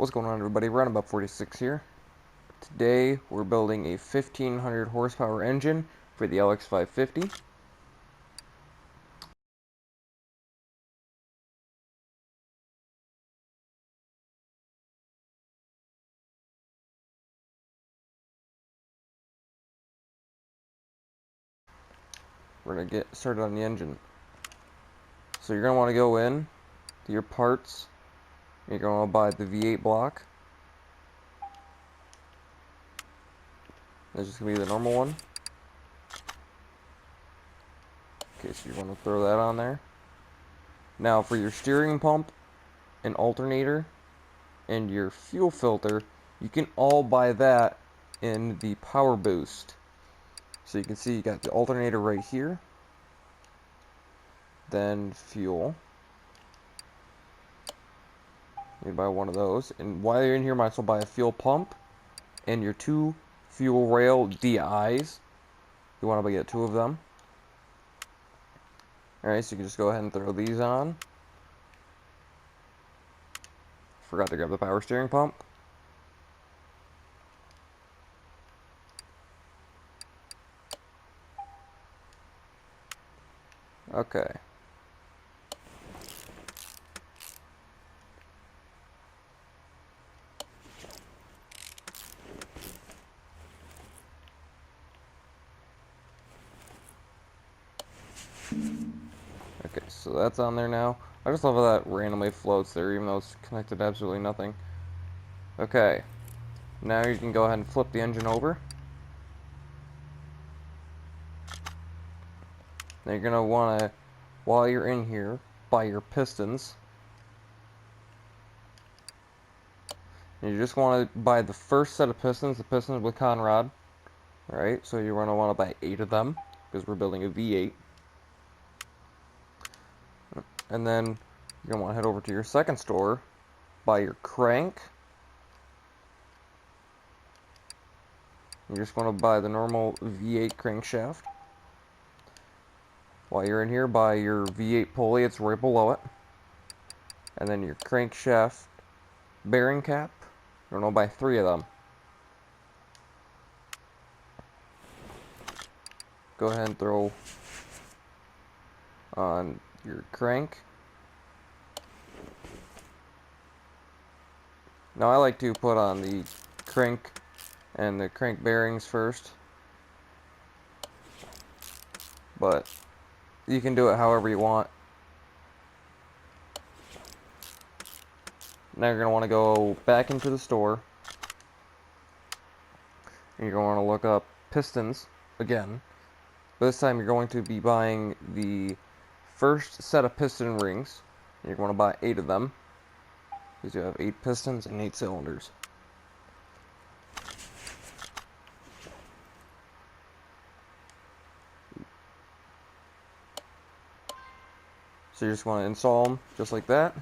What's going on, everybody? Roundabout 46 here. Today we're building a 1500 horsepower engine for the LX550. We're gonna get started on the engine. So you're gonna want to go in to your parts. You're gonna want to buy the V8 block. This is gonna be the normal one. Okay, so you want to throw that on there. Now for your steering pump and alternator and your fuel filter, you can all buy that in the power boost. So you can see you got the alternator right here, then fuel. You buy one of those, and while you're in here, might as well buy a fuel pump and your two fuel rail DIs. You want to get two of them. Alright, so you can just go ahead and throw these on. Forgot to grab the power steering pump. Okay. Okay, so that's on there now. I just love how that randomly floats there, even though it's connected to absolutely nothing. Okay. Now you can go ahead and flip the engine over. Now you're going to want to, while you're in here, buy your pistons. And you just want to buy the first set of pistons, the pistons with Conrod. Alright, so you're going to want to buy 8 of them, because we're building a V8. And then you're going to want to head over to your second store, buy your crank. You're just going to buy the normal V8 crankshaft. While you're in here, buy your V8 pulley, it's right below it. And then your crankshaft bearing cap. You're going to buy 3 of them. Go ahead and throw on your crank. Now I like to put on the crank and the crank bearings first, but you can do it however you want. Now you're going to want to go back into the store, and you're going to want to look up pistons again. But this time you're going to be buying the first set of piston rings. You're going to buy 8 of them, because you have 8 pistons and 8 cylinders. So you just want to install them just like that.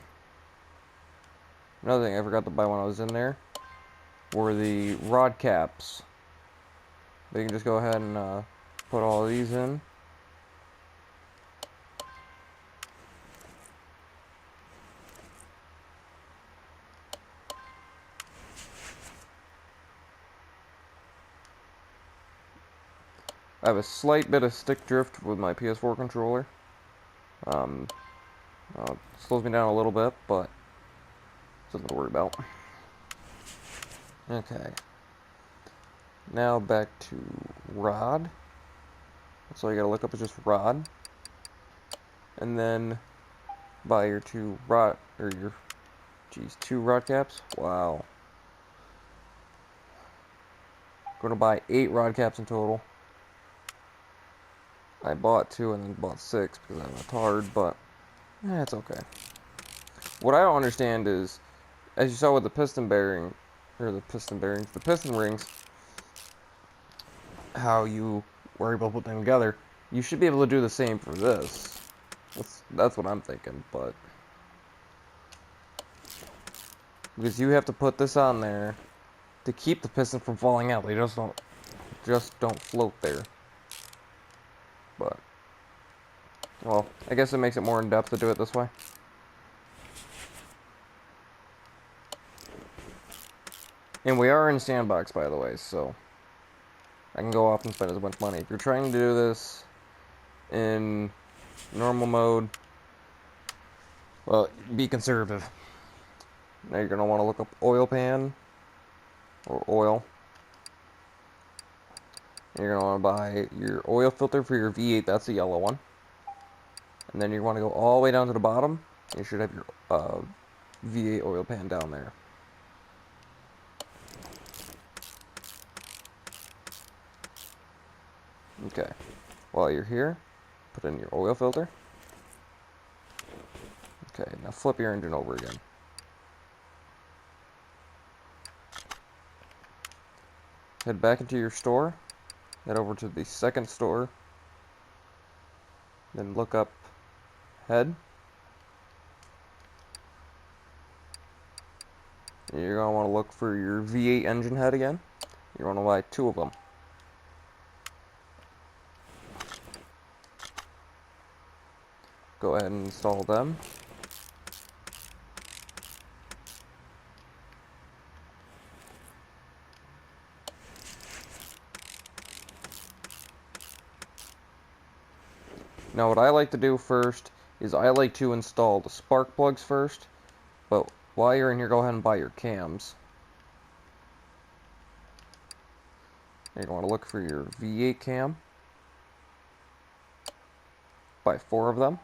Another thing I forgot to buy when I was in there were the rod caps. But you can just go ahead and put all of these in. I have a slight bit of stick drift with my PS4 controller. It slows me down a little bit, but something to worry about. Okay. Now back to rod. That's all you gotta look up is just rod. And then buy your 2 rod, or your, 2 rod caps. Wow. Gonna buy 8 rod caps in total. I bought 2 and then bought 6 because I'm a tard, but it's okay. What I don't understand is, as you saw with the piston bearing, or the piston bearings, the piston rings, how you were able to put them together, you should be able to do the same for this. That's what I'm thinking, but because you have to put this on there to keep the piston from falling out. They just don't float there. But well, I guess it makes it more in depth to do it this way. And we are in sandbox, by the way, so I can go off and spend as much money. If you're trying to do this in normal mode, well, be conservative. Now you're going to want to look up oil pan or oil. And you're going to want to buy your oil filter for your V8, that's the yellow one. And then you want to go all the way down to the bottom. You should have your V8 oil pan down there. Okay, while you're here, put in your oil filter. Okay, now flip your engine over again. Head back into your store, head over to the second store, then look up head. And you're going to want to look for your V8 engine head again. You're going to buy 2 of them. Go ahead and install them. Now what I like to do first is I like to install the spark plugs first, but while you're in here, go ahead and buy your cams. You're going to look for your V8 cam. Buy 4 of them.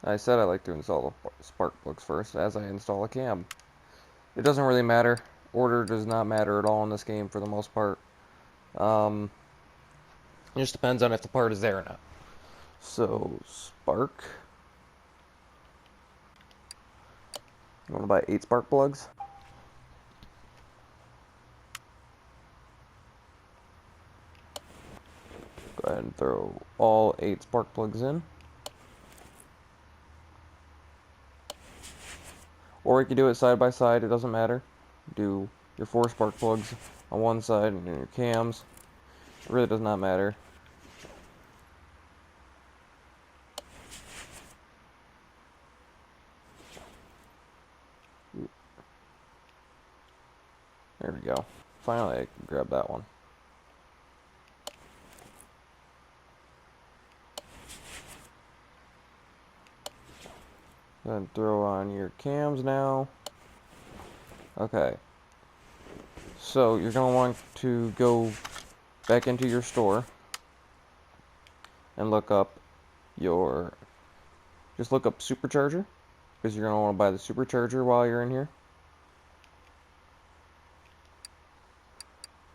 I said I like to install the spark plugs first as I install a cam. It doesn't really matter. Order does not matter at all in this game for the most part. It just depends on if the part is there or not. So, spark. You want to buy 8 spark plugs. Go ahead and throw all 8 spark plugs in. Or you can do it side by side, it doesn't matter. Do your 4 spark plugs on one side and your cams. It really does not matter. There we go. Finally, I can grab that one. Then throw on your cams now. Okay. So you're going to want to go back into your store and look up your, just look up supercharger, because you're going to want to buy the supercharger while you're in here.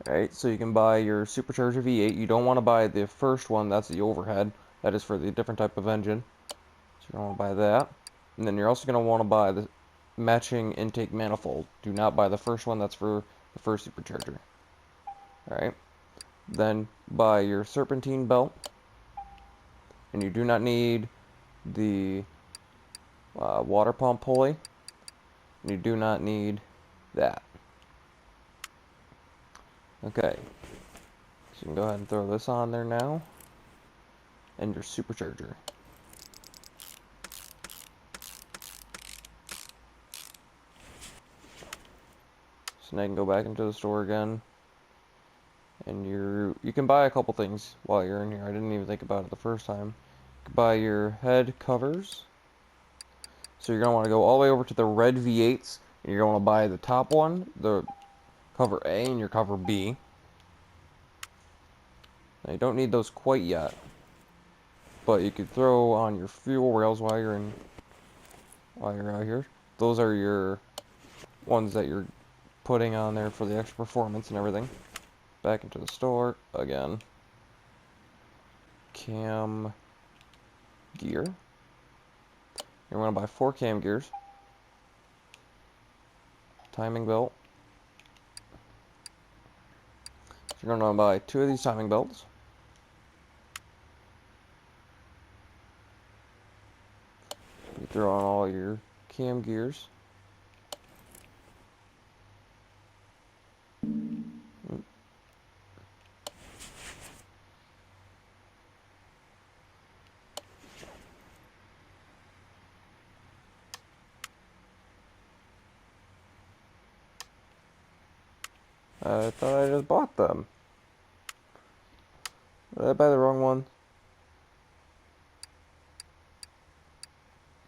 Alright, so you can buy your supercharger V8. You don't want to buy the first one, that's the overhead. That is for the different type of engine. So you're going to want to buy that. And then you're also going to want to buy the matching intake manifold. Do not buy the first one, that's for the first supercharger. Alright. Then buy your serpentine belt. And you do not need the water pump pulley. And you do not need that. Okay. So you can go ahead and throw this on there now. And your supercharger. So now you can go back into the store again. And you can buy a couple things while you're in here. I didn't even think about it the first time. You can buy your head covers. So you're going to want to go all the way over to the red V8s. And you're going to buy the top one, the cover A, and your cover B. Now you don't need those quite yet. But you could throw on your fuel rails while you're out here. Those are your ones that you're putting on there for the extra performance and everything. Back into the store again. Cam gear. You're going to buy 4 cam gears. Timing belt. So you're going to buy 2 of these timing belts. You throw on all your cam gears. I thought I just bought them. Did I buy the wrong one?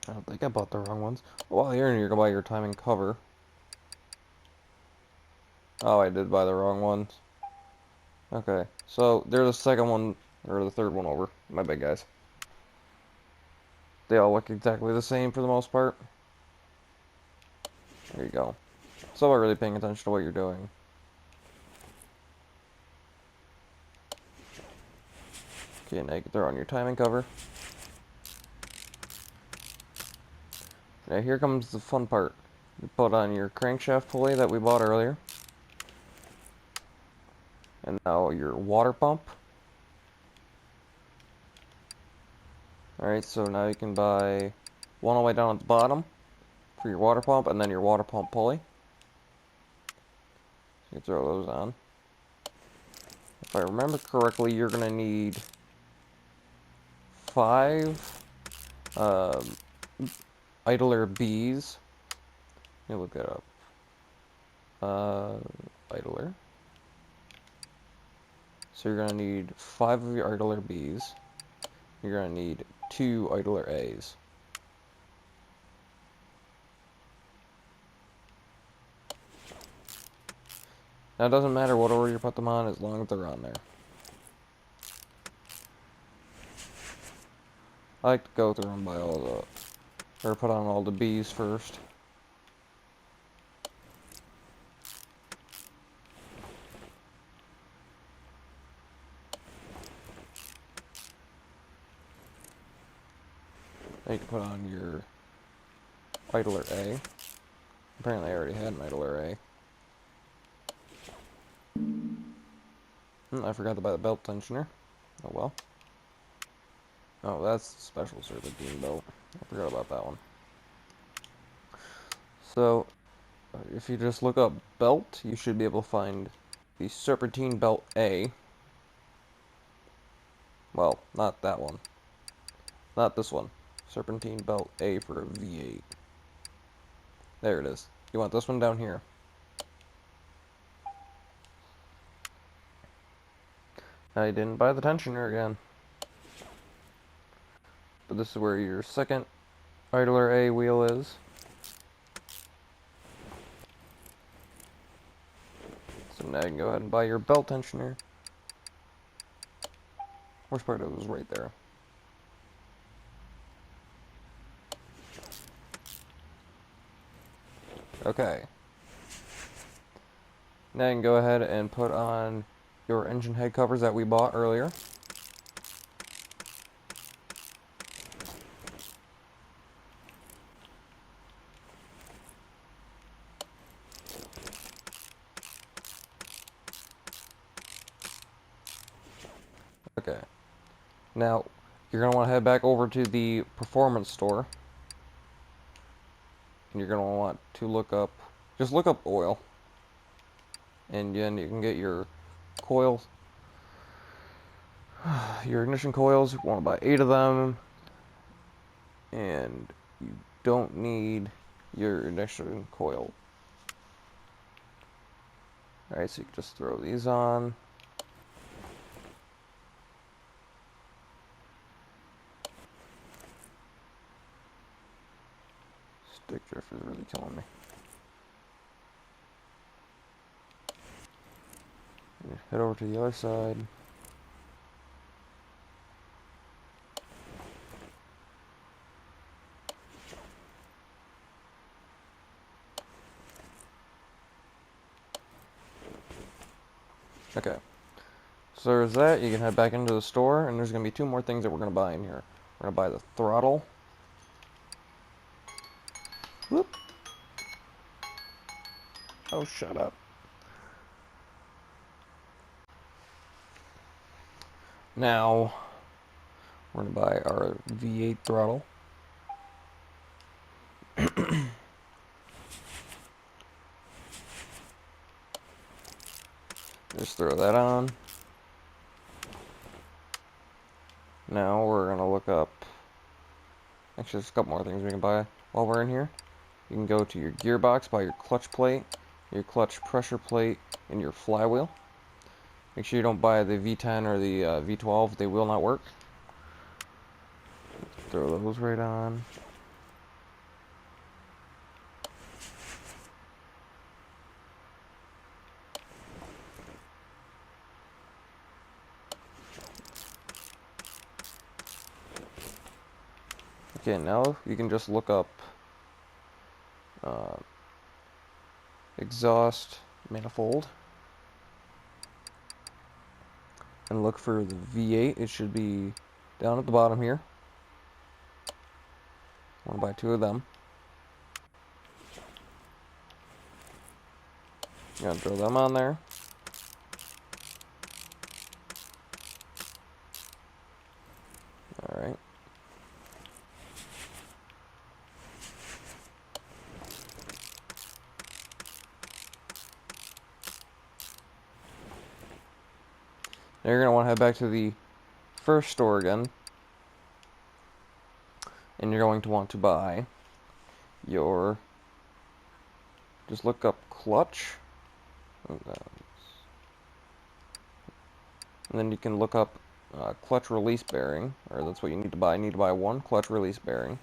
I don't think I bought the wrong ones. Well, here you're gonna buy your timing cover. Oh, I did buy the wrong ones. Okay, so there's the second one, or the third one over. My bad, guys. They all look exactly the same for the most part. There you go. So about really paying attention to what you're doing. Okay, now you can throw on your timing cover. Now here comes the fun part. You put on your crankshaft pulley that we bought earlier. And now your water pump. Alright, so now you can buy one all the way down at the bottom for your water pump, and then your water pump pulley. So you throw those on. If I remember correctly, you're going to need 5 idler bees. Let me look that up. Idler. So you're going to need 5 of your idler bees. You're going to need 2 idler A's. Now it doesn't matter what order you put them on as long as they're on there. I like to go through them by all the, or put on all the bees first. Then you can put on your idler A. Apparently I already had an idler A. I forgot to buy the belt tensioner. Oh well. Oh, that's the special serpentine belt. I forgot about that one. So, if you just look up belt, you should be able to find the serpentine belt A. Well, not that one. Not this one. Serpentine belt A for a V8. There it is. You want this one down here. I didn't buy the tensioner again. But this is where your second idler A wheel is. So now you can go ahead and buy your belt tensioner. Worst part, it was right there. Okay. Now you can go ahead and put on your engine head covers that we bought earlier. Okay. Now, you're going to want to head back over to the performance store. And you're going to want to look up, just look up oil. And then you can get your coils, your ignition coils. You want to buy 8 of them. And you don't need your ignition coil. Alright, so you can just throw these on. Stick drift is really killing me. Head over to the other side. Okay. So there's that. You can head back into the store, and there's going to be 2 more things that we're going to buy in here. We're going to buy the throttle. Whoop. Oh, shut up. Now, we're going to buy our V8 throttle. Just throw that on. Now we're going to look up, actually there's a couple more things we can buy while we're in here. You can go to your gearbox, buy your clutch plate, your clutch pressure plate, and your flywheel. Make sure you don't buy the V10 or the V12, they will not work. Throw those right on. Okay, now you can just look up exhaust manifold and look for the V8. It should be down at the bottom here. I want to buy 2 of them. You're gonna throw them on there. Alright. Now you're going to want to head back to the first store again. And you're going to want to buy your... Just look up clutch. And then you can look up clutch release bearing. Or that's what you need to buy. You need to buy 1 clutch release bearing.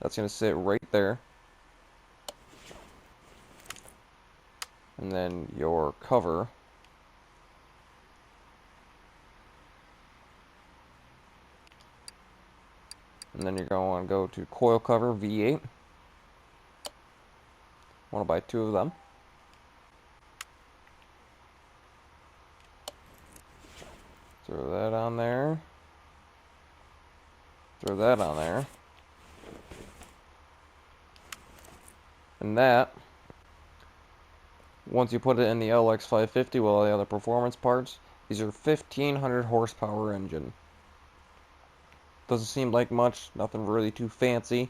That's going to sit right there. And then your cover. And then you're going to want to go to coil cover V8. Want to buy 2 of them. Throw that on there. Throw that on there. And that, once you put it in the LX550 with all the other performance parts, these are 1500 horsepower engine. Doesn't seem like much, nothing really too fancy.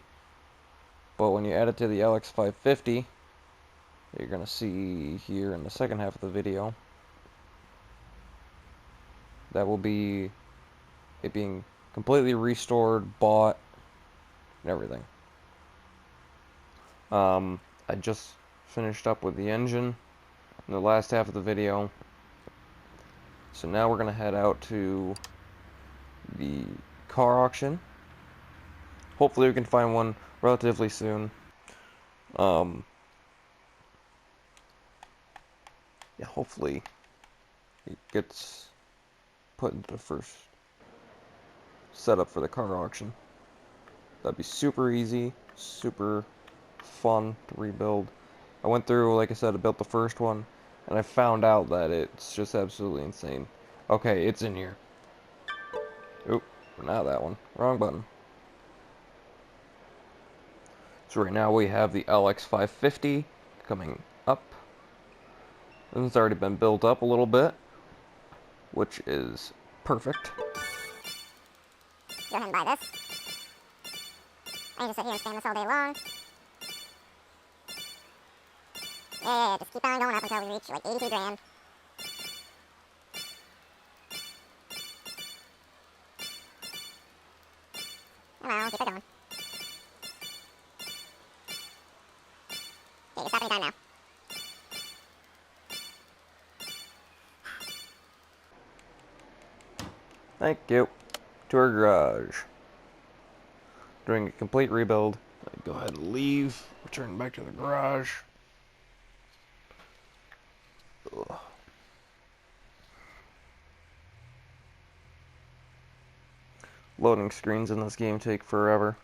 But when you add it to the LX550, you're going to see here in the second half of the video, that will be it being completely restored, bought, and everything. I just finished up with the engine in the last half of the video. So now we're going to head out to the car auction. Hopefully we can find one relatively soon. Yeah, hopefully it gets put into the first setup for the car auction. That'd be super easy, super fun to rebuild. I went through, like I said, I built the first one, and I found out that it's just absolutely insane. Okay, it's in here. Oop, not that one. Wrong button. So right now we have the LX550 coming up. This has already been built up a little bit, which is perfect. Go ahead and buy this. I can just sit here and stand this all day long. Yeah, just keep on going up until we reach like 82 grand. Come on, keep it going. Okay, just stop anytime now. Thank you. To our garage. Doing a complete rebuild. Go ahead and leave. Return back to the garage. Ugh. Loading screens in this game take forever.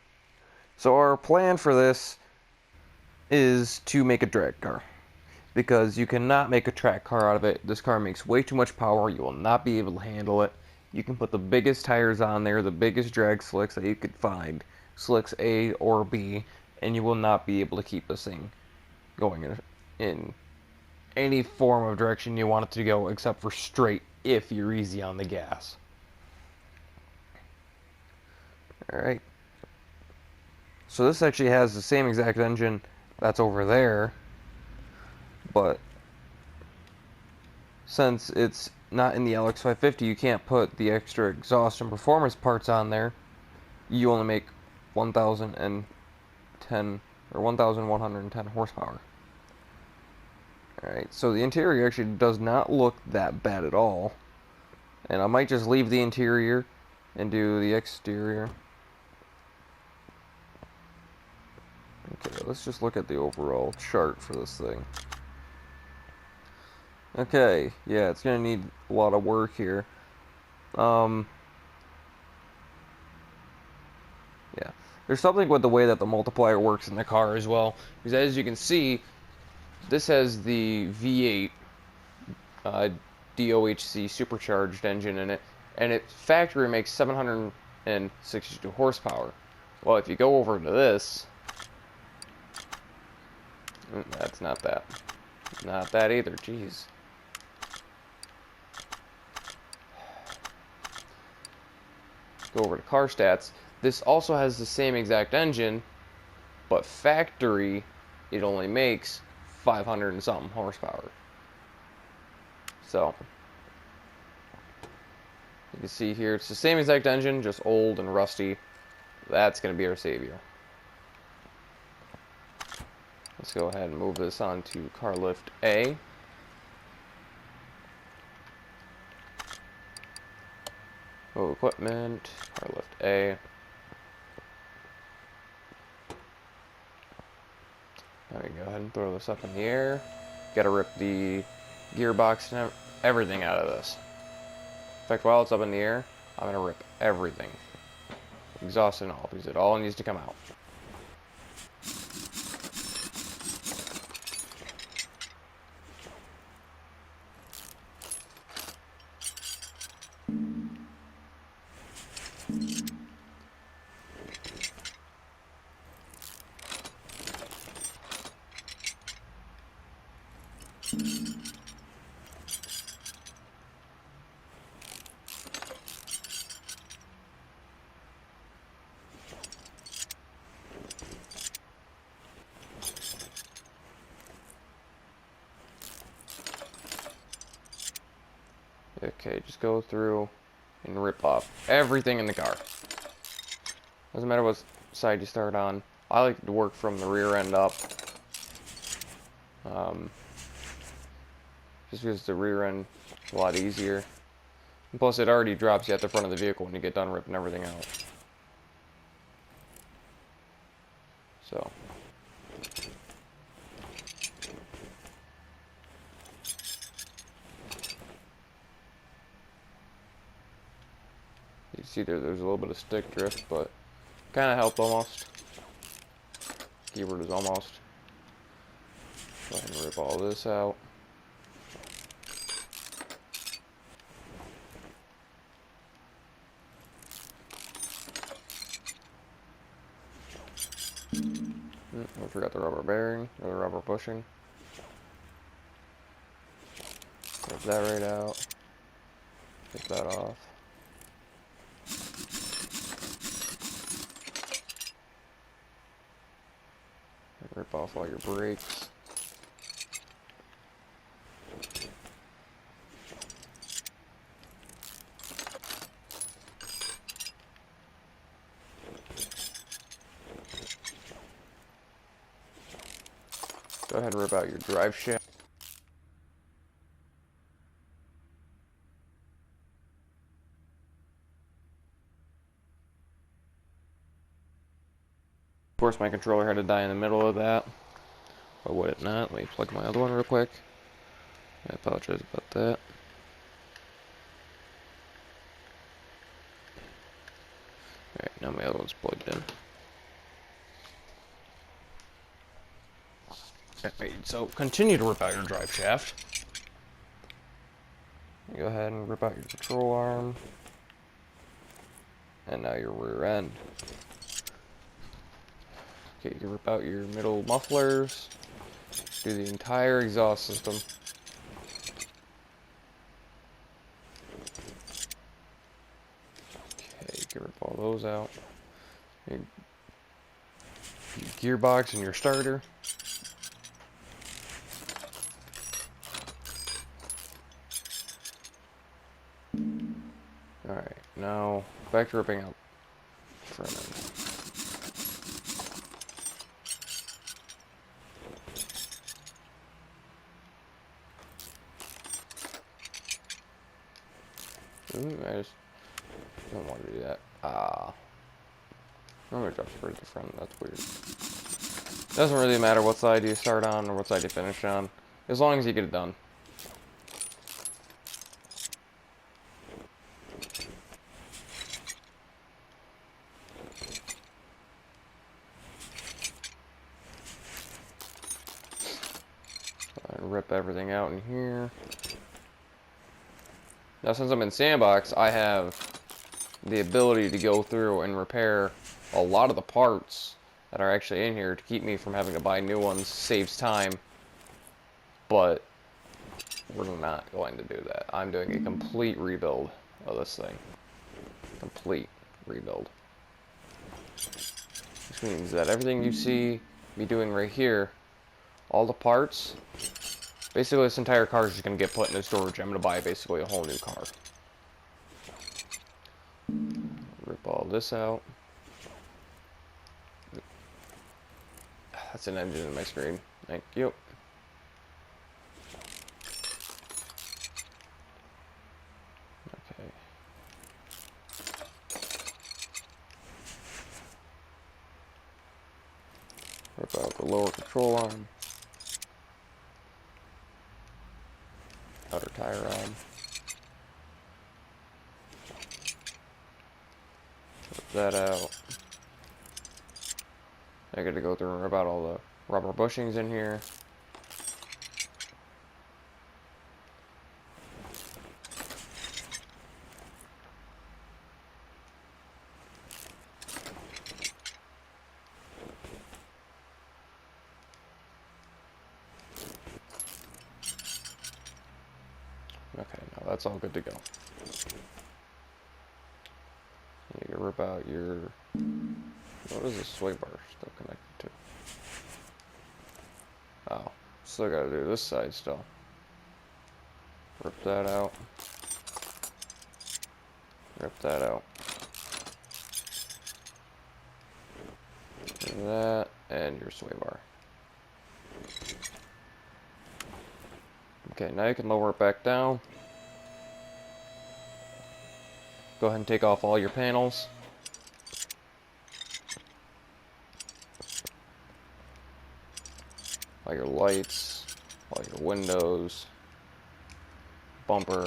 So our plan for this is to make a drag car. Because you cannot make a track car out of it. This car makes way too much power. You will not be able to handle it. You can put the biggest tires on there, the biggest drag slicks that you could find, slicks A or B, and you will not be able to keep this thing going in any form of direction you want it to go, except for straight if you're easy on the gas. Alright. So this actually has the same exact engine that's over there, but since it's not in the LX550, you can't put the extra exhaust and performance parts on there. You only make 1,010 or 1,110 horsepower. Alright, so the interior actually does not look that bad at all. And I might just leave the interior and do the exterior. Okay, let's just look at the overall chart for this thing. Okay, yeah, it's gonna need a lot of work here. Yeah, there's something with the way that the multiplier works in the car as well. Because as you can see, this has the V8 DOHC supercharged engine in it, and its factory makes 762 horsepower. Well, if you go over to this, that's not that. Not that either, jeez. Go over to car stats. This also has the same exact engine, but factory, it only makes 500 and something horsepower. So, you can see here, it's the same exact engine, just old and rusty. That's going to be our savior. Let's go ahead and move this on to car lift A. Move equipment, car lift A. Now we can go ahead and throw this up in the air. Gotta rip the gearbox and everything out of this. In fact, while it's up in the air, I'm gonna rip everything. Exhaust and all, because it all needs to come out. Okay, just go through and rip off everything in the car. Doesn't matter what side you start on. I like to work from the rear end up. Just because the rear end is a lot easier. And plus, it already drops you at the front of the vehicle when you get done ripping everything out. So. You see there's a little bit of stick drift, but kind of helped almost. Keyword is almost. Go ahead and rip all this out. I forgot the rubber bearing, or the rubber bushing. Rip that right out. Take that off. Rip off all your brakes. Go ahead and rip out your drive shaft. Of course, my controller had to die in the middle of that. Or would it not? Let me plug my other one real quick. I apologize about that. Alright, now my other one's plugged in. Alright, so continue to rip out your drive shaft. Go ahead and rip out your control arm. And now your rear end. Okay, you rip out your middle mufflers. Do the entire exhaust system. Okay, you can rip all those out. Your gearbox and your starter. Alright, now back to ripping out front end. Ooh, I just don't want to do that. Ah. I'm gonna drop straight to the front. That's weird. Doesn't really matter what side you start on or what side you finish on, as long as you get it done. Rip everything out in here. Now, since I'm in Sandbox, I have the ability to go through and repair a lot of the parts that are actually in here to keep me from having to buy new ones. Saves time, but we're not going to do that. I'm doing a complete rebuild of this thing. Complete rebuild. Which means that everything you see me doing right here, all the parts, basically this entire car is just going to get put into storage. I'm going to buy basically a whole new car. Rip all this out. That's an engine in my screen. Thank you. Okay. Rip out the lower control arm. Outer tire arm. Rip that out. I got to go through and rip out all the rubber bushings in here. Okay, now that's all good to go. You can rip out your... What is this sway bar still connected to? Oh, still gotta do this side still. Rip that out. Rip that out. And that, and your sway bar. Okay, now you can lower it back down. Go ahead and take off all your panels. All your lights, all your windows, bumper.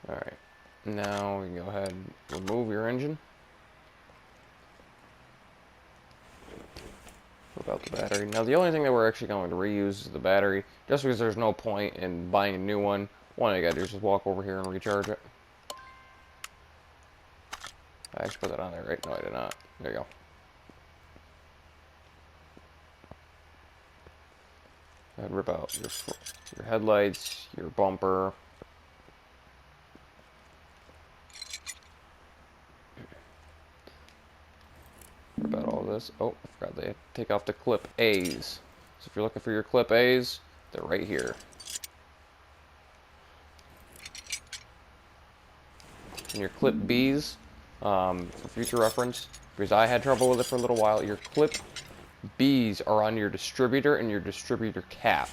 Alright, now we can go ahead and remove your engine. About the battery. Now the only thing that we're actually going to reuse is the battery, just because there's no point in buying a new one. One I gotta do is just walk over here and recharge it. I actually put that on there, right? No, I did not. There you go. I'd rip out your headlights, your bumper. Rip out all this. Oh, I forgot they take off the clip A's. So if you're looking for your clip A's, they're right here. And your clip B's, for future reference, because I had trouble with it for a little while, your clip B's are on your distributor and your distributor cap.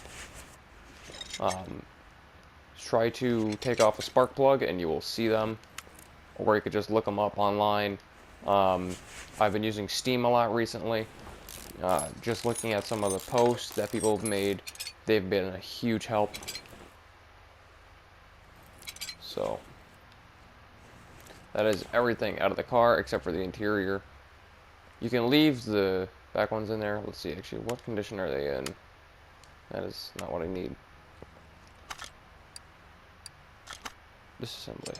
Try to take off a spark plug and you will see them, or you could just look them up online. I've been using Steam a lot recently. Just looking at some of the posts that people have made, they've been a huge help. So that is everything out of the car except for the interior. You can leave the back ones in there. Let's see, actually, what condition are they in? That is not what I need. Disassembly.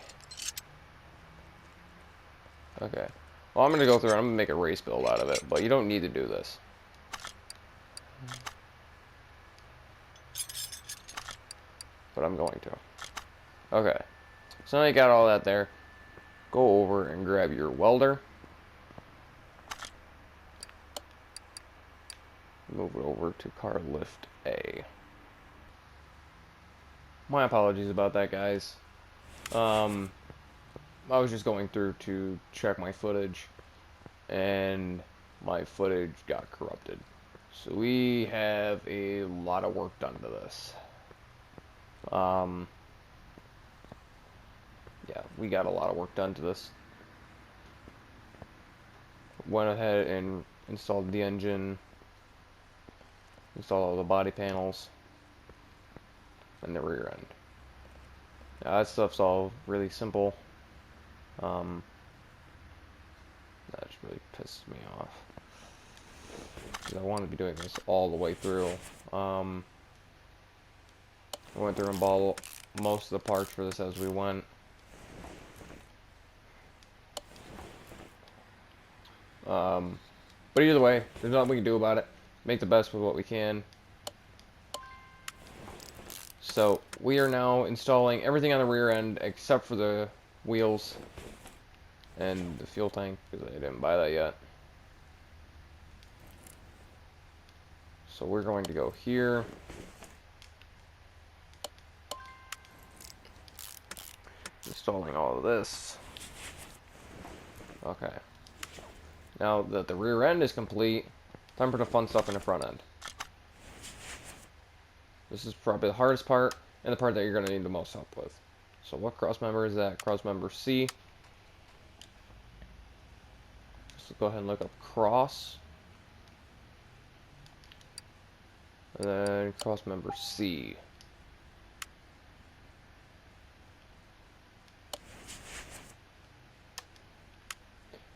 Okay. Well, I'm going to go through and I'm going to make a race build out of it, but you don't need to do this. But I'm going to. Okay. So now you got all that there. Go over and grab your welder. Move it over to car lift A. My apologies about that, guys. I was just going through to check my footage. and my footage got corrupted. So we have a lot of work done to this. Yeah, we got a lot of work done to this. Went ahead and installed the engine, installed all the body panels, and the rear end. Now that stuff's all really simple. That just really pissed me off, because I want to be doing this all the way through. I went through and bought most of the parts for this as we went. But either way, there's nothing we can do about it. Make the best with what we can. So we are now installing everything on the rear end except for the wheels and the fuel tank, because I didn't buy that yet. So we're going to go here. Installing all of this. Okay. Now that the rear end is complete, time for the fun stuff in the front end. This is probably the hardest part, and the part that you're going to need the most help with. So what cross member is that? Cross member C. Just go ahead and look up cross. And then cross member C.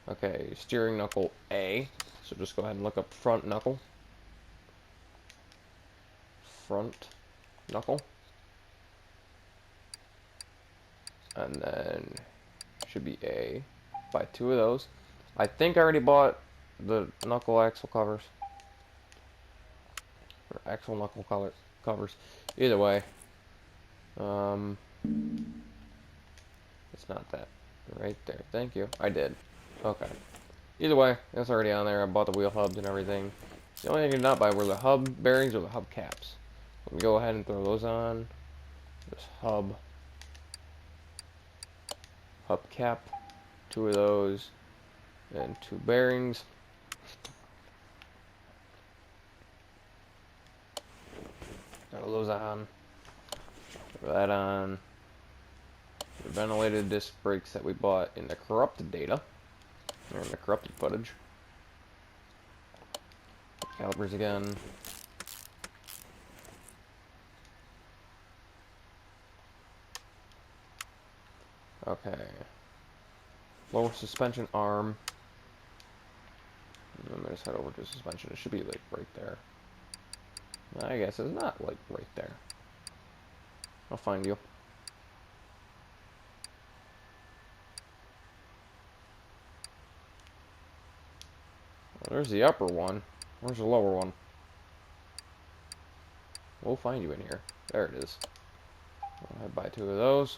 Okay, steering knuckle A. So just go ahead and look up front knuckle. Front knuckle. And then should be A. Buy 2 of those. I think I already bought the knuckle axle covers. Or axle knuckle covers. Either way. It's not that. Right there. Thank you. I did. Okay. Either way, it's already on there. I bought the wheel hubs and everything. The only thing I did not buy were the hub bearings or the hub caps. Let me go ahead and throw those on. This hub cap, 2 of those, and 2 bearings. Throw those on. Throw that on. The ventilated disc brakes that we bought in the corrupted data, or in the corrupted footage. Calipers again. Okay. Lower suspension arm. Let me just head over to suspension. It should be like right there. I guess it's not like right there. I'll find you. Well, there's the upper one. Where's the lower one? We'll find you in here. There it is. I'll buy 2 of those.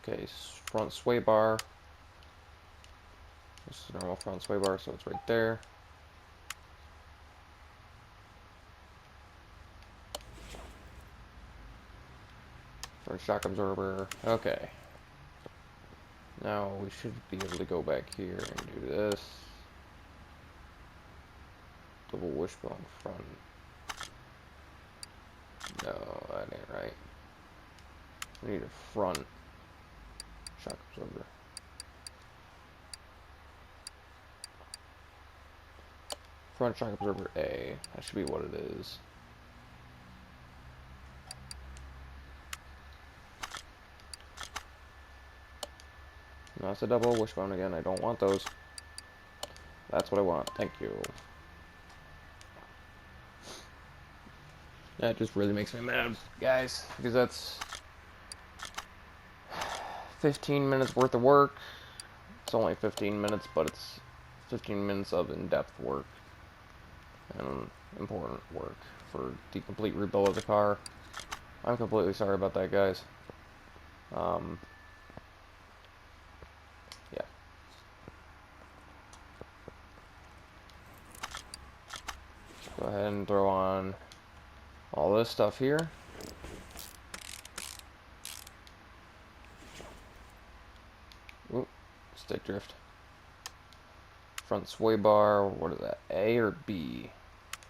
Okay, front sway bar. This is a normal front sway bar, so it's right there. Front shock absorber. Okay. Now we should be able to go back here and do this. Double wishbone front. No, that ain't right. We need a front shock absorber. Front shock absorber A. That should be what it is. No, it's a double wishbone again. I don't want those. That's what I want. Thank you. That just really makes me mad, guys, because that's 15 minutes worth of work. It's only 15 minutes, but it's 15 minutes of in-depth work and important work for the complete rebuild of the car. I'm completely sorry about that, guys. Yeah. Go ahead and throw on all this stuff here. stick drift. Front sway bar, what is that? A or B?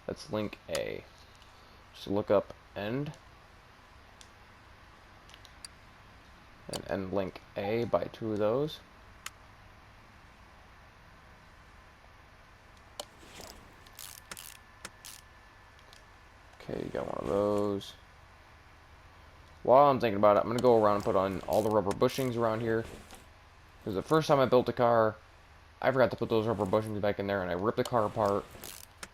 That's link A. Just look up end. And end link A, buy 2 of those. Okay, you got one of those. While I'm thinking about it, I'm going to go around and put on all the rubber bushings around here. Because the first time I built a car, I forgot to put those rubber bushings back in there, and I ripped the car apart,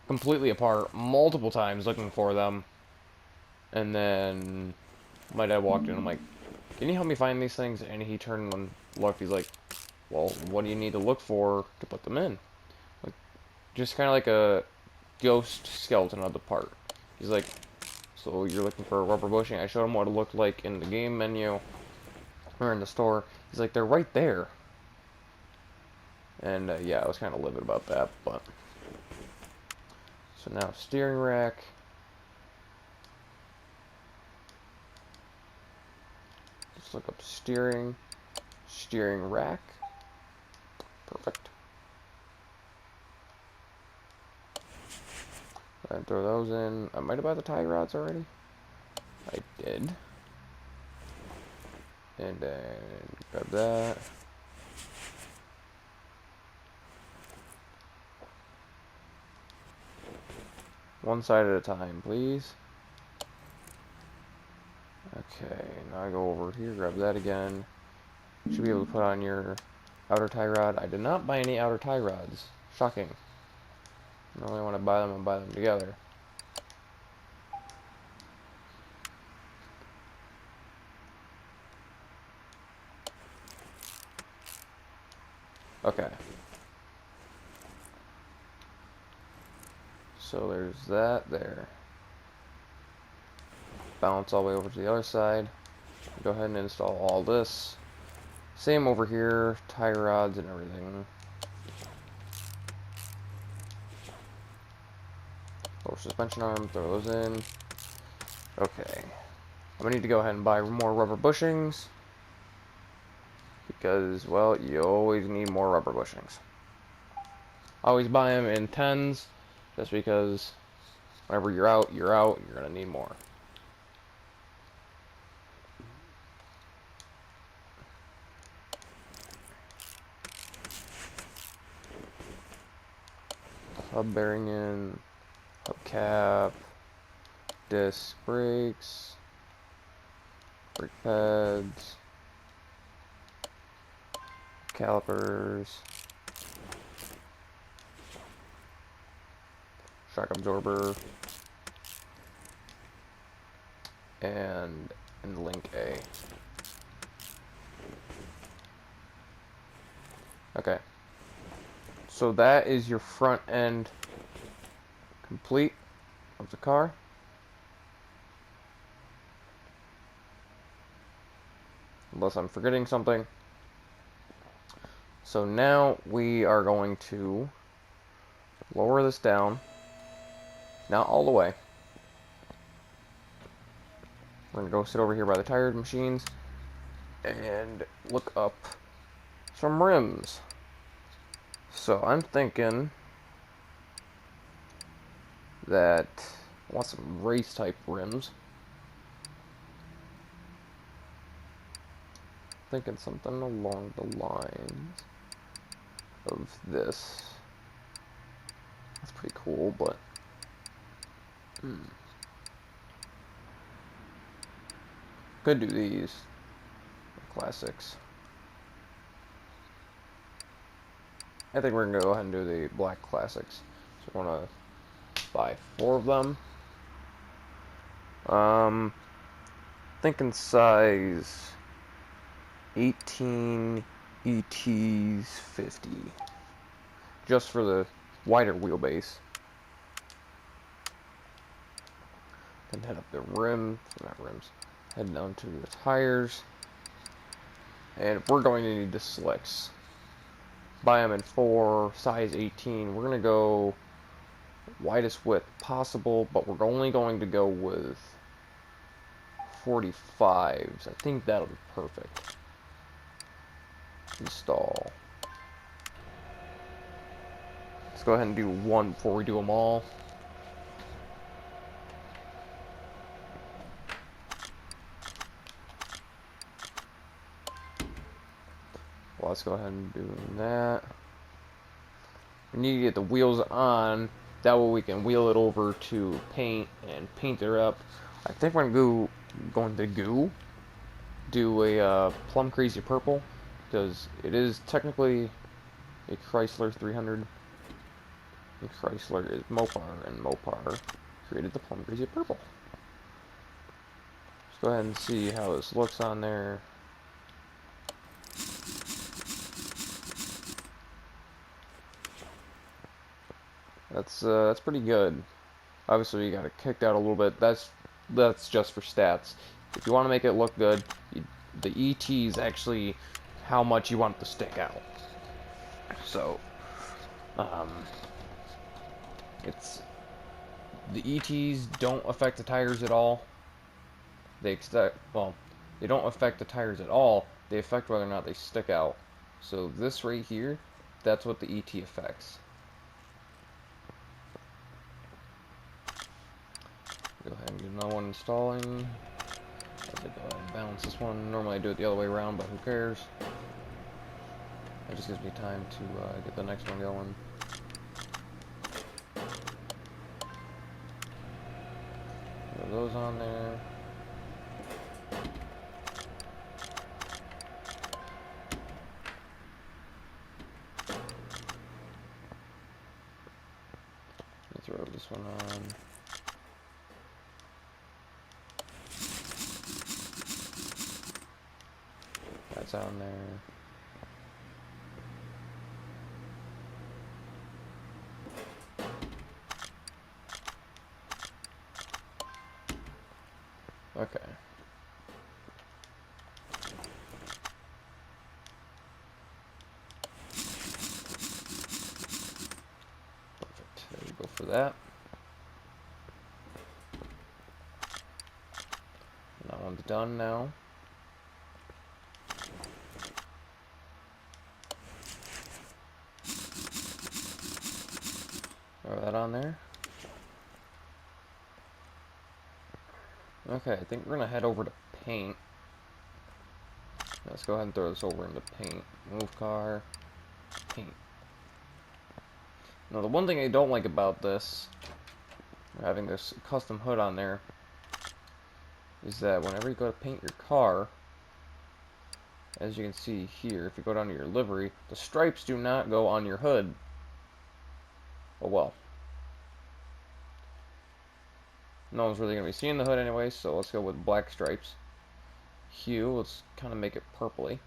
completely apart, multiple times looking for them. And then my dad walked in, I'm like, can you help me find these things? And he turned and looked, he's like, well, what do you need to look for to put them in? Like, just kind of like a ghost skeleton of the part. He's like, so you're looking for a rubber bushing? I showed him what it looked like in the game menu, or in the store. He's like, they're right there. And yeah, I was kind of livid about that, but... So now steering rack. Just look up steering rack. Perfect. And throw those in. I might have bought the tie rods already. I did. And then grab that. One side at a time, please. Okay, now I go over here, grab that again. Should be able to put on your outer tie rod. I did not buy any outer tie rods. Shocking. Normally when I buy them, I buy them together. Okay. So there's that there. Bounce all the way over to the other side. Go ahead and install all this. Same over here, tie rods and everything. Lower suspension arm, throw those in. Okay. I'm gonna need to go ahead and buy more rubber bushings. Because, well, you always need more rubber bushings. I always buy them in 10s, just because whenever you're out, you're gonna need more. Hub bearing in, hubcap, disc brakes, brake pads, calipers, shock absorber, and link A. Okay. So that is your front end complete of the car. Unless I'm forgetting something. So now we are going to lower this down. Not all the way. We're going to go sit over here by the tire machines and look up some rims. So I'm thinking that I want some race type rims. Thinking something along the lines of this. That's pretty cool, but could do these classics. I think we're gonna go ahead and do the black classics. So we're gonna buy 4 of them. Thinking size 18 ETs 50. Just for the wider wheelbase. Then head up the rim, not rims, head down to the tires. And we're going to need the slicks. Buy them in 4, size 18. We're going to go widest width possible, but we're only going to go with 45s. I think that'll be perfect. Install. Let's go ahead and do one before we do them all. Well, let's go ahead and do that. We need to get the wheels on. That way we can wheel it over to paint and paint it up. I think we're going to do a plum crazy purple, because it is technically a Chrysler 300. And Chrysler is Mopar, and Mopar created the plum crazy purple. Let's go ahead and see how this looks on there. That's pretty good. Obviously, you got it kicked out a little bit. That's just for stats. If you want to make it look good, the ET is actually how much you want it to stick out. So, it's the ETs don't affect the tires at all. They don't affect the tires at all. They affect whether or not they stick out. So this right here, that's what the ET affects. Go ahead and get another one installing. Go ahead and balance this one. Normally I do it the other way around, but who cares? It just gives me time to get the next one going. Put those on there. Throw this one on. That's on there. Okay. Perfect. There we go for that. That one's done now. Throw that on there. Okay, I think we're gonna head over to paint. Let's go ahead and throw this over into paint. Move car, paint. Now the one thing I don't like about this, having this custom hood on there, is that whenever you go to paint your car, as you can see here, if you go down to your livery, the stripes do not go on your hood. Oh well. No one's really going to be seeing the hood anyway, so let's go with black stripes. Hue, let's kind of make it purpley.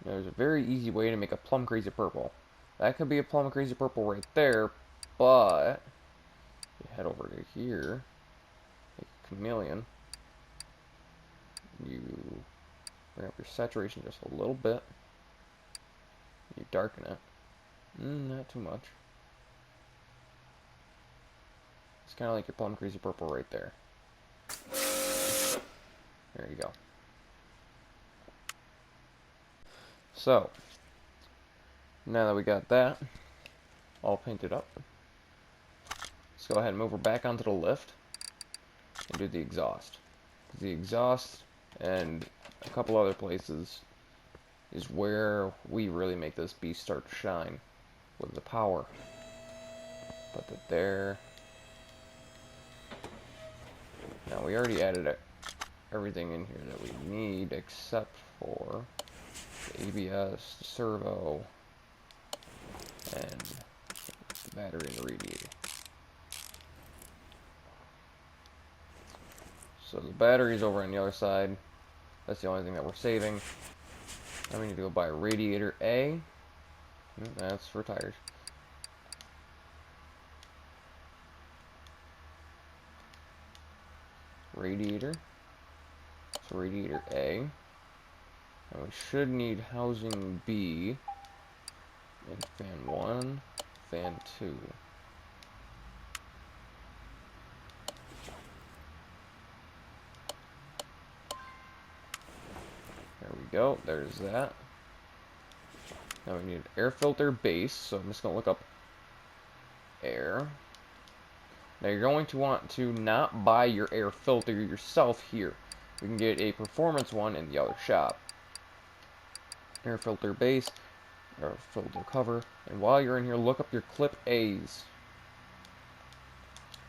There's a very easy way to make a plum crazy purple. That could be a plum crazy purple right there, but you head over to here, make a chameleon. You bring up your saturation just a little bit. You darken it. Not too much. It's kind of like your plum crazy purple right there. There you go. So, now that we got that all painted up, let's go ahead and move her back onto the lift and do the exhaust. The exhaust and a couple other places is where we really make this beast start to shine with the power. Put that there. Now we already added everything in here that we need except for the ABS, the servo, and the battery and the radiator. So the battery's over on the other side. That's the only thing that we're saving. Now we need to go buy radiator A. That's for tires. Radiator. So radiator A. And we should need housing B. And fan 1, fan 2. There we go, there's that. Now we need an air filter base, so I'm just going to look up air. Now you're going to want to not buy your air filter yourself here. You can get a performance one in the other shop. Air filter base, air filter cover, and while you're in here, look up your clip A's,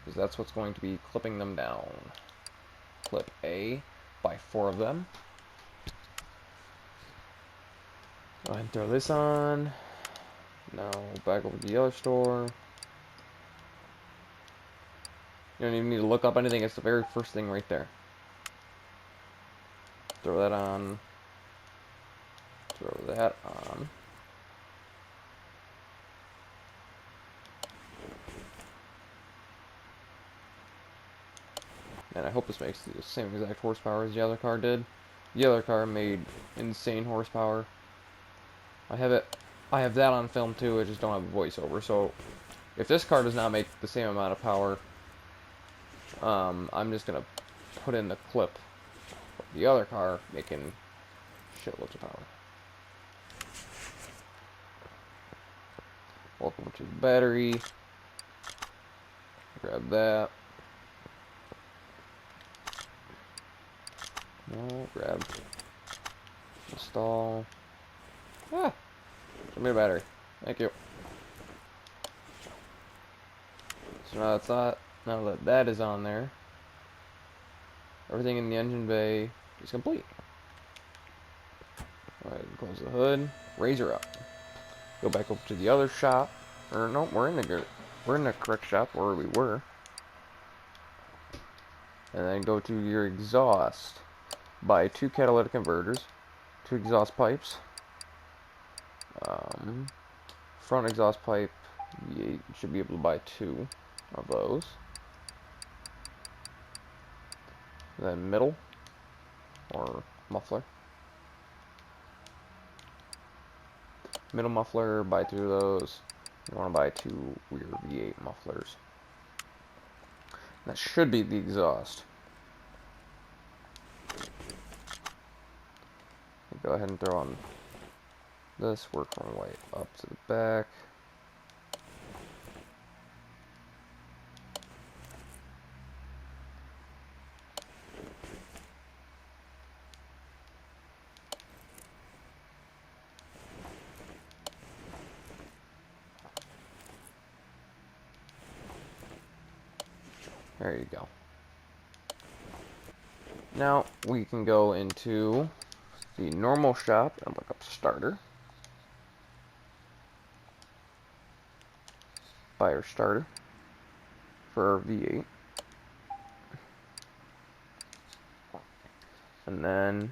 because that's what's going to be clipping them down. Clip A, buy 4 of them. Go ahead and throw this on. Now back over to the other store. You don't even need to look up anything, it's the very first thing right there. Throw that on. Throw that on. And I hope this makes the same exact horsepower as the other car did. The other car made insane horsepower. I have that on film too, I just don't have a voiceover. So if this car does not make the same amount of power, I'm just gonna put in the clip of the other car making shitloads of power. Welcome to the battery. Grab that. No, grab. Install. Ah! Show me the battery. Thank you. So now that that is on there, everything in the engine bay is complete. Alright, close the hood. Raise her up. Go back over to the other shop. Or no, we're in the correct shop where we were. And then go to your exhaust. Buy 2 catalytic converters, 2 exhaust pipes. Front exhaust pipe, you should be able to buy 2 of those. Then middle, or muffler. Middle muffler, buy 2 of those. You want to buy 2 rear V8 mufflers. That should be the exhaust. Go ahead and throw on this, work from way up to the back. There you go. Now we can go into the normal shop and look up starter. Buy our starter for our V8. And then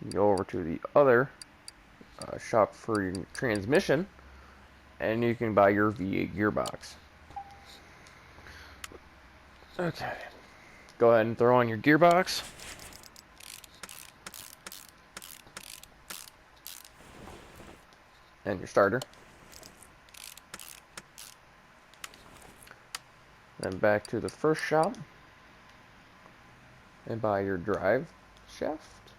you go over to the other shop for your transmission, and you can buy your V8 gearbox. Okay. Go ahead and throw on your gearbox. And your starter. Then back to the first shop. And buy your drive shaft.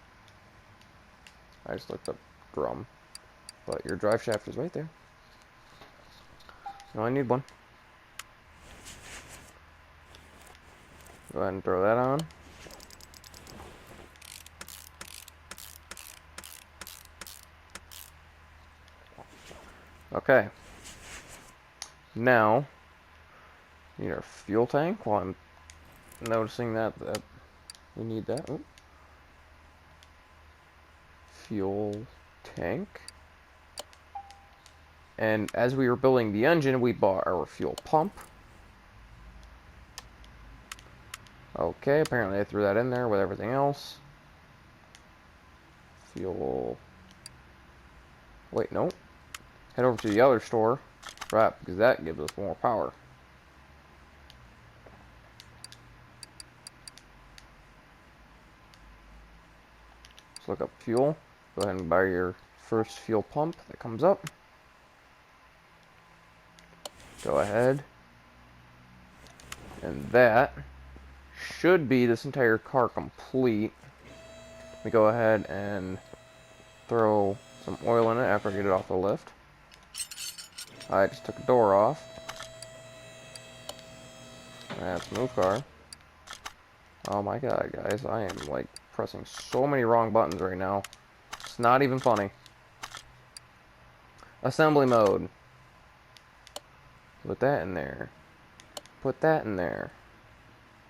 I just looked up drum. But your drive shaft is right there. You only need one. Go ahead and throw that on. Okay. Now, you need our fuel tank. Well, I'm noticing that we need that. Ooh. Fuel tank. And as we were building the engine, we bought our fuel pump. Okay, apparently I threw that in there with everything else. Fuel. Wait, no. Head over to the other store. Right, because that gives us more power. Let's look up fuel. Go ahead and buy your first fuel pump that comes up. Go ahead. And that should be this entire car complete. We go ahead and throw some oil in it after I get it off the lift. I just took a door off. That's a smooth car. Oh my god, guys, I am like pressing so many wrong buttons right now. It's not even funny. Assembly mode. Put that in there. Put that in there.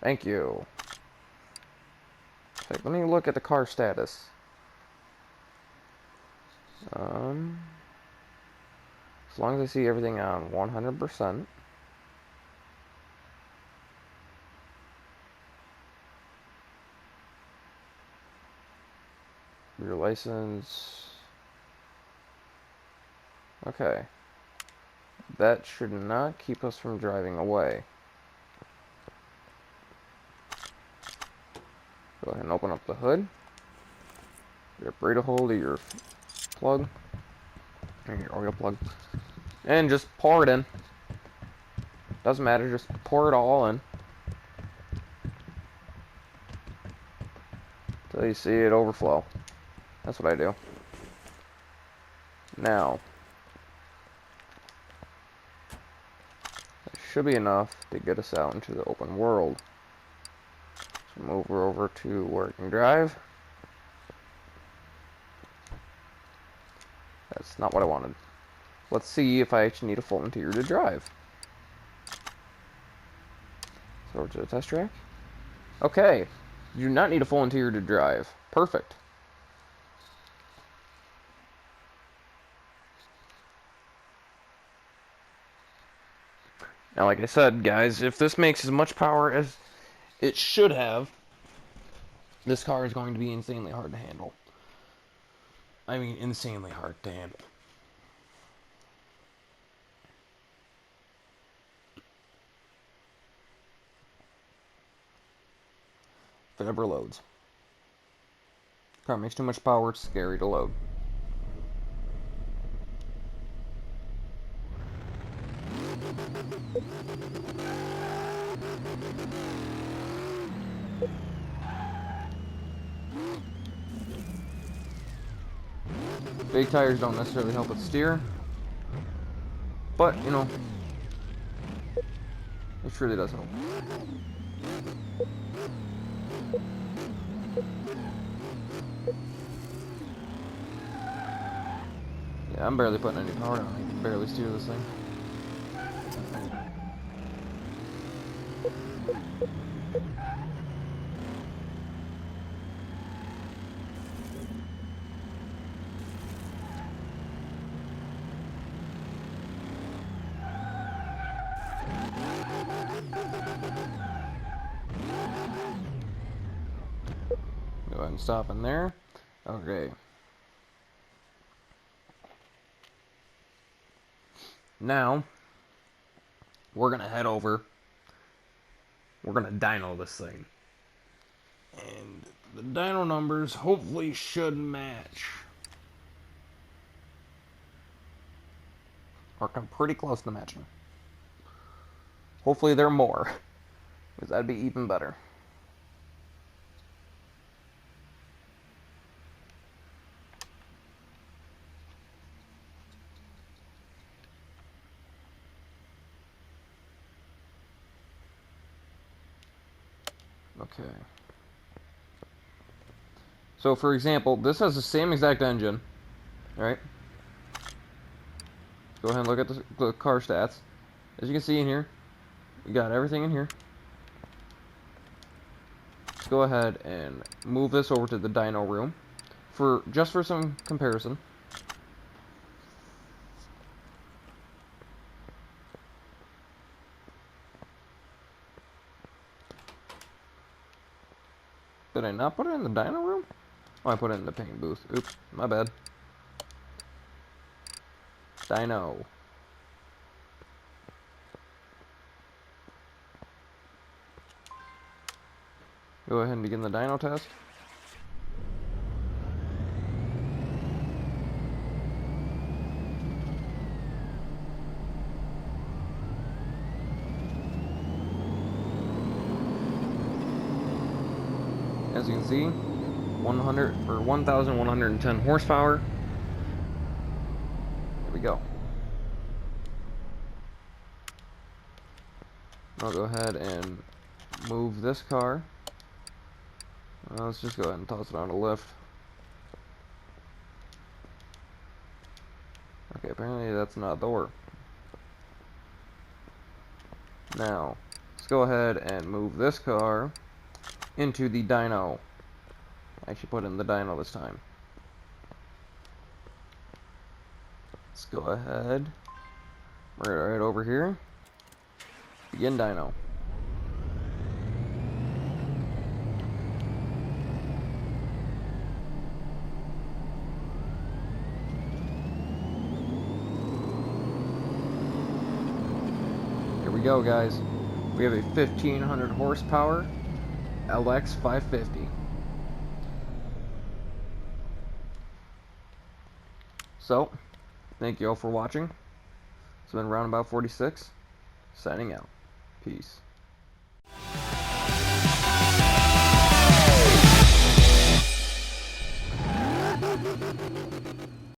Thank you. Okay, let me look at the car status. As long as I see everything on 100%. Your license. Okay. That should not keep us from driving away. Go ahead and open up the hood. Get a burrito hold of your plug. And your oil plug. And just pour it in. Doesn't matter, just pour it all in. Until you see it overflow. That's what I do. Now, that should be enough to get us out into the open world. So move her over to working drive. That's not what I wanted. Let's see if I actually need a full interior to drive. So over to the test track. Okay, you do not need a full interior to drive. Perfect. Now, like I said, guys, if this makes as much power as it should have, this car is going to be insanely hard to handle. I mean, insanely hard to handle. If it ever loads. Car makes too much power, it's scary to load. Big tires don't necessarily help it steer, but, you know, it surely does help. Yeah, I'm barely putting any power on. I can barely steer this thing. Go ahead and stop in there. Okay. Now, we're going to head over. We're going to dyno this thing. And the dyno numbers hopefully should match. Or come pretty close to matching. Hopefully they're more. Because that'd be even better. Okay. So, for example, this has the same exact engine, right? Go ahead and look at the car stats. As you can see in here, we got everything in here. Let's go ahead and move this over to the dyno room just for some comparison. Did I not put it in the dyno room? Oh, I put it in the paint booth. Oops, my bad. Dyno. Go ahead and begin the dyno test. As you can see, 100 or 1,110 horsepower, Here we go. I'll go ahead and move this car. Let's just go ahead and toss it on a lift. Okay, apparently that's not a door. Now, let's go ahead and move this car into the dyno. Actually put in the dyno this time. Let's go ahead. Right over here. Begin dyno. Here we go, guys. We have a 1500 horsepower LX 550. So, thank you all for watching. It's been Roundabout 46, signing out. Peace.